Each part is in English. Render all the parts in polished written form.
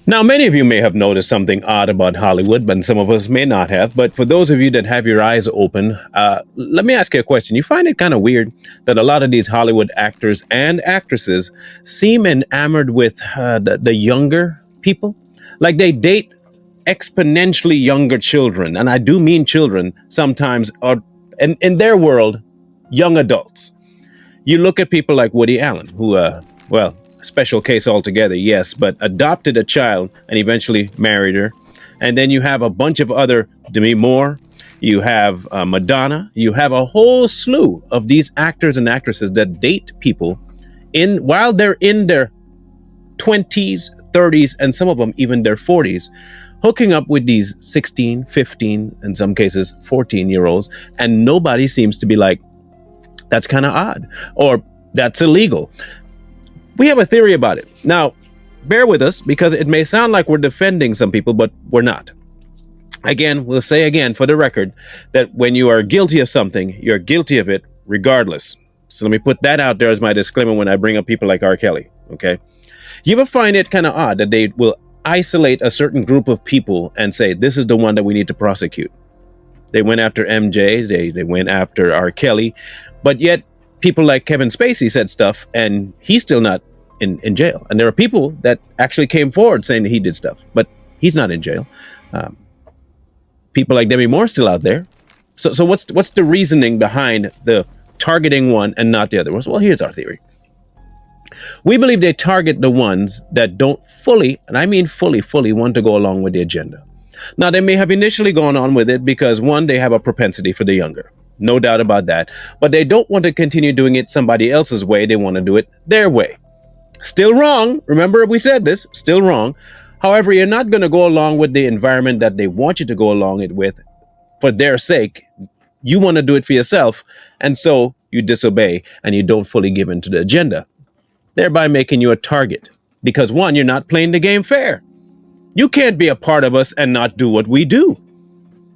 Now, many of you may have noticed something odd about Hollywood, but some of us may not have. But for those of you that have your eyes open, let me ask you a question. You find it kind of weird that a lot of these Hollywood actors and actresses seem enamored with the younger people? Like they date exponentially younger children. And I do mean children sometimes, or in their world, young adults. You look at people like Woody Allen, who, well, special case altogether, yes, but adopted a child and eventually married her. And then you have a bunch of other Demi Moore, you have Madonna, you have a whole slew of these actors and actresses that date people in while they're in their 20s, 30s, and some of them even their 40s, hooking up with these 16, 15, in some cases 14-year-olds, and nobody seems to be like, that's kind of odd, or that's illegal. We have a theory about it. Now, bear with us because it may sound like we're defending some people, but we're not. Again, we'll say again for the record that when you are guilty of something, you're guilty of it regardless. So let me put that out there as my disclaimer when I bring up people like R. Kelly, okay? You ever find it kind of odd that they will isolate a certain group of people and say, this is the one that we need to prosecute? They went after MJ, they went after R. Kelly, but yet people like Kevin Spacey said stuff and he's still not in jail. And there are people that actually came forward saying that he did stuff, but he's not in jail. People like Demi Moore still out there. So what's the reasoning behind the targeting one and not the other? Well, here's our theory. We believe they target the ones that don't fully, and I mean fully want to go along with the agenda. Now, they may have initially gone on with it because, one, they have a propensity for the younger. No doubt about that. But they don't want to continue doing it somebody else's way. They want to do it their way. Still wrong. Remember, we said this, still wrong. However, you're not going to go along with the environment that they want you to go along it with for their sake. You want to do it for yourself. And so you disobey and you don't fully give in to the agenda, thereby making you a target. Because, one, you're not playing the game fair. You can't be a part of us and not do what we do.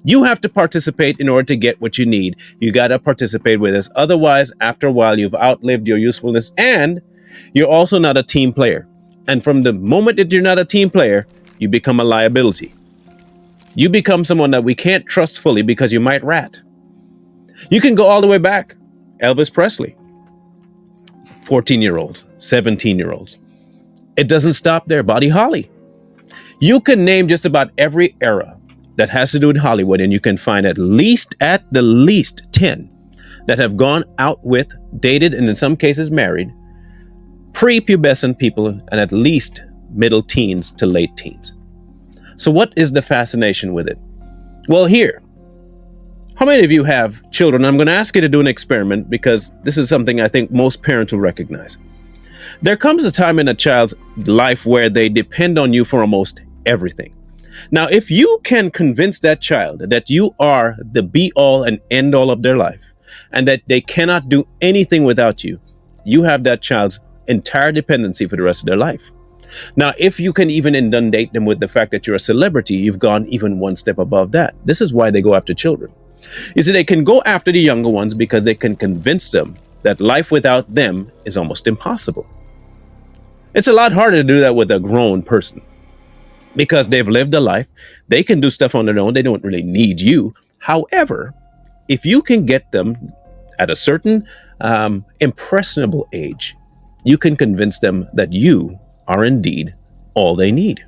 You have to participate in order to get what you need. You got to participate with us. Otherwise, after a while, you've outlived your usefulness and you're also not a team player. And from the moment that you're not a team player, you become a liability. You become someone that we can't trust fully because you might rat. You can go all the way back. Elvis Presley, 14-year-olds, 17-year-olds. It doesn't stop there. Buddy Holly. You can name just about every era that has to do with Hollywood, and you can find at the least 10 that have gone out with, dated, and in some cases married, prepubescent people and at least middle teens to late teens. So what is the fascination with it? Well, here, how many of you have children? I'm going to ask you to do an experiment because this is something I think most parents will recognize. There comes a time in a child's life where they depend on you for almost everything. Now, if you can convince that child that you are the be all and end all of their life and that they cannot do anything without you, you have that child's entire dependency for the rest of their life. Now, if you can even inundate them with the fact that you're a celebrity, you've gone even one step above that. This is why they go after children. You see, they can go after the younger ones because they can convince them that life without them is almost impossible. It's a lot harder to do that with a grown person because they've lived a life. They can do stuff on their own. They don't really need you. However, if you can get them at a certain impressionable age, you can convince them that you are indeed all they need.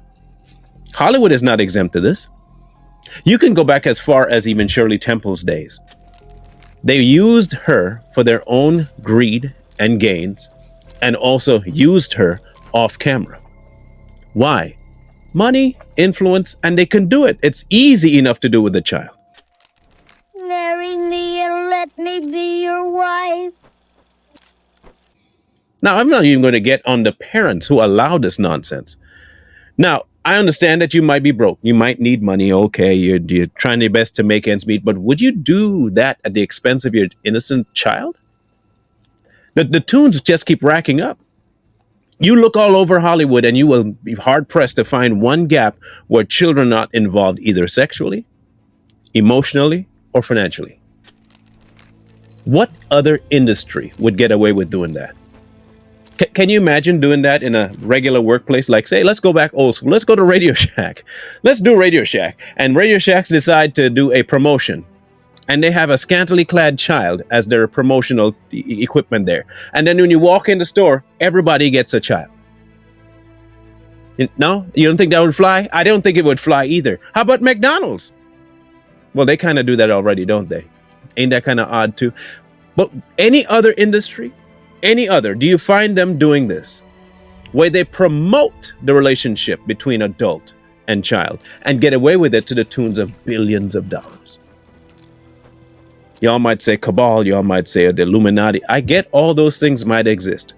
Hollywood is not exempt to this. You can go back as far as even Shirley Temple's days. They used her for their own greed and gains and also used her off camera. Why? Money, influence, and they can do it. It's easy enough to do with a child. Marry me and let me be your wife. Now, I'm not even going to get on the parents who allow this nonsense. Now, I understand that you might be broke. You might need money. Okay, you're trying your best to make ends meet. But would you do that at the expense of your innocent child? The tunes just keep racking up. You look all over Hollywood and you will be hard-pressed to find one gap where children are not involved either sexually, emotionally, or financially. What other industry would get away with doing that? Can you imagine doing that in a regular workplace? Like, say, let's go back old school. Let's go to Radio Shack. Let's do Radio Shack. And Radio Shacks decide to do a promotion. And they have a scantily clad child as their promotional equipment there. And then when you walk in the store, everybody gets a child. No? You don't think that would fly? I don't think it would fly either. How about McDonald's? Well, they kind of do that already, don't they? Ain't that kind of odd too? But any other industry, any other, do you find them doing this? Where they promote the relationship between adult and child and get away with it to the tunes of billions of dollars. Y'all might say cabal, y'all might say the Illuminati. I get all those things might exist.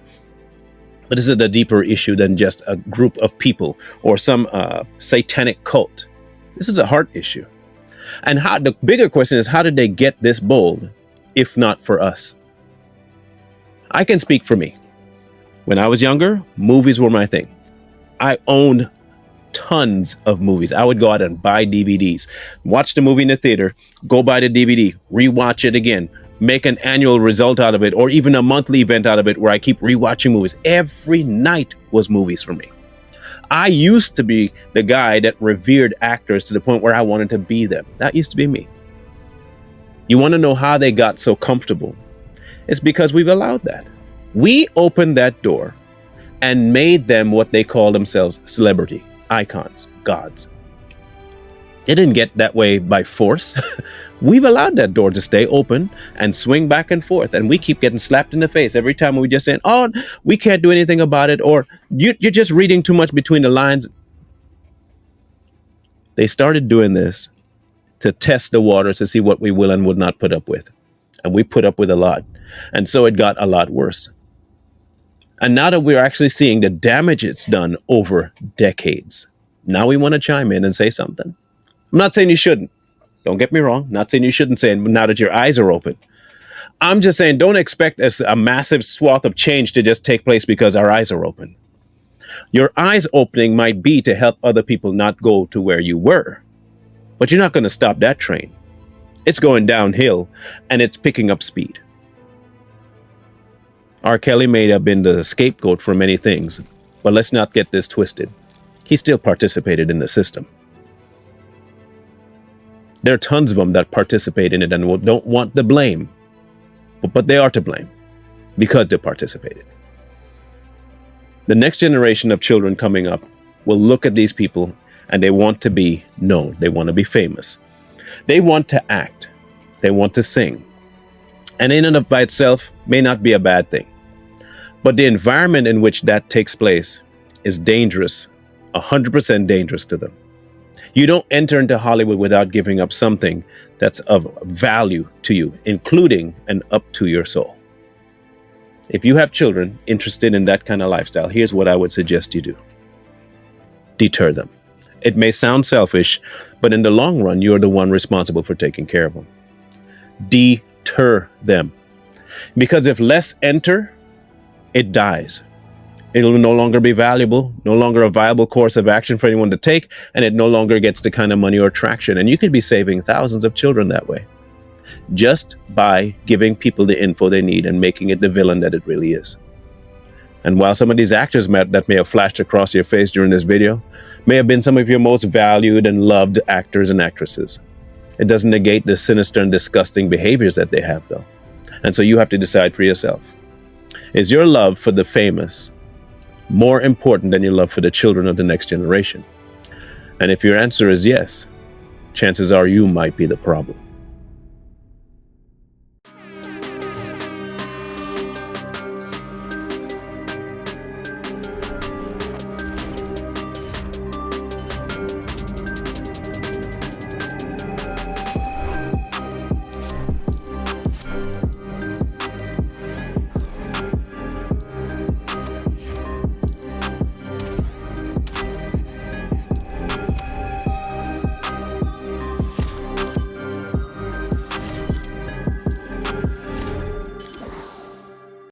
But this is a deeper issue than just a group of people or some satanic cult. This is a heart issue. And the bigger question is, how did they get this bold, if not for us? I can speak for me. When I was younger, movies were my thing. I owned tons of movies. I would go out and buy DVDs, watch the movie in the theater, go buy the DVD, rewatch it again, make an annual result out of it, or even a monthly event out of it where I keep rewatching movies. Every night was movies for me. I used to be the guy that revered actors to the point where I wanted to be them. That used to be me. You want to know how they got so comfortable? It's because we've allowed that. We opened that door and made them what they call themselves: celebrity, icons, gods. It didn't get that way by force. We've allowed that door to stay open and swing back and forth. And we keep getting slapped in the face every time we just saying, oh, we can't do anything about it. Or you're just reading too much between the lines. They started doing this to test the waters to see what we will and would not put up with. And we put up with a lot. And so it got a lot worse. And now that we're actually seeing the damage it's done over decades, now we want to chime in and say something. I'm not saying you shouldn't. Don't get me wrong. Not saying you shouldn't say it now that your eyes are open. I'm just saying don't expect a massive swath of change to just take place because our eyes are open. Your eyes opening might be to help other people not go to where you were. But you're not going to stop that train. It's going downhill and it's picking up speed. R. Kelly may have been the scapegoat for many things, but let's not get this twisted. He still participated in the system. There are tons of them that participate in it and don't want the blame, but they are to blame because they participated. The next generation of children coming up will look at these people and they want to be known. They want to be famous. They want to act. They want to sing. And in and of by itself may not be a bad thing. But the environment in which that takes place is dangerous, 100% dangerous to them. You don't enter into Hollywood without giving up something that's of value to you, including and up to your soul. If you have children interested in that kind of lifestyle, here's what I would suggest you do. Deter them. It may sound selfish, but in the long run, you're the one responsible for taking care of them. Deter them. Because if less enter, it dies. It'll no longer be valuable, no longer a viable course of action for anyone to take, and it no longer gets the kind of money or traction. And you could be saving thousands of children that way, just by giving people the info they need and making it the villain that it really is. And while some of these actors that may have flashed across your face during this video may have been some of your most valued and loved actors and actresses, it doesn't negate the sinister and disgusting behaviors that they have, though. And so you have to decide for yourself. Is your love for the famous more important than your love for the children of the next generation? And if your answer is yes, chances are you might be the problem.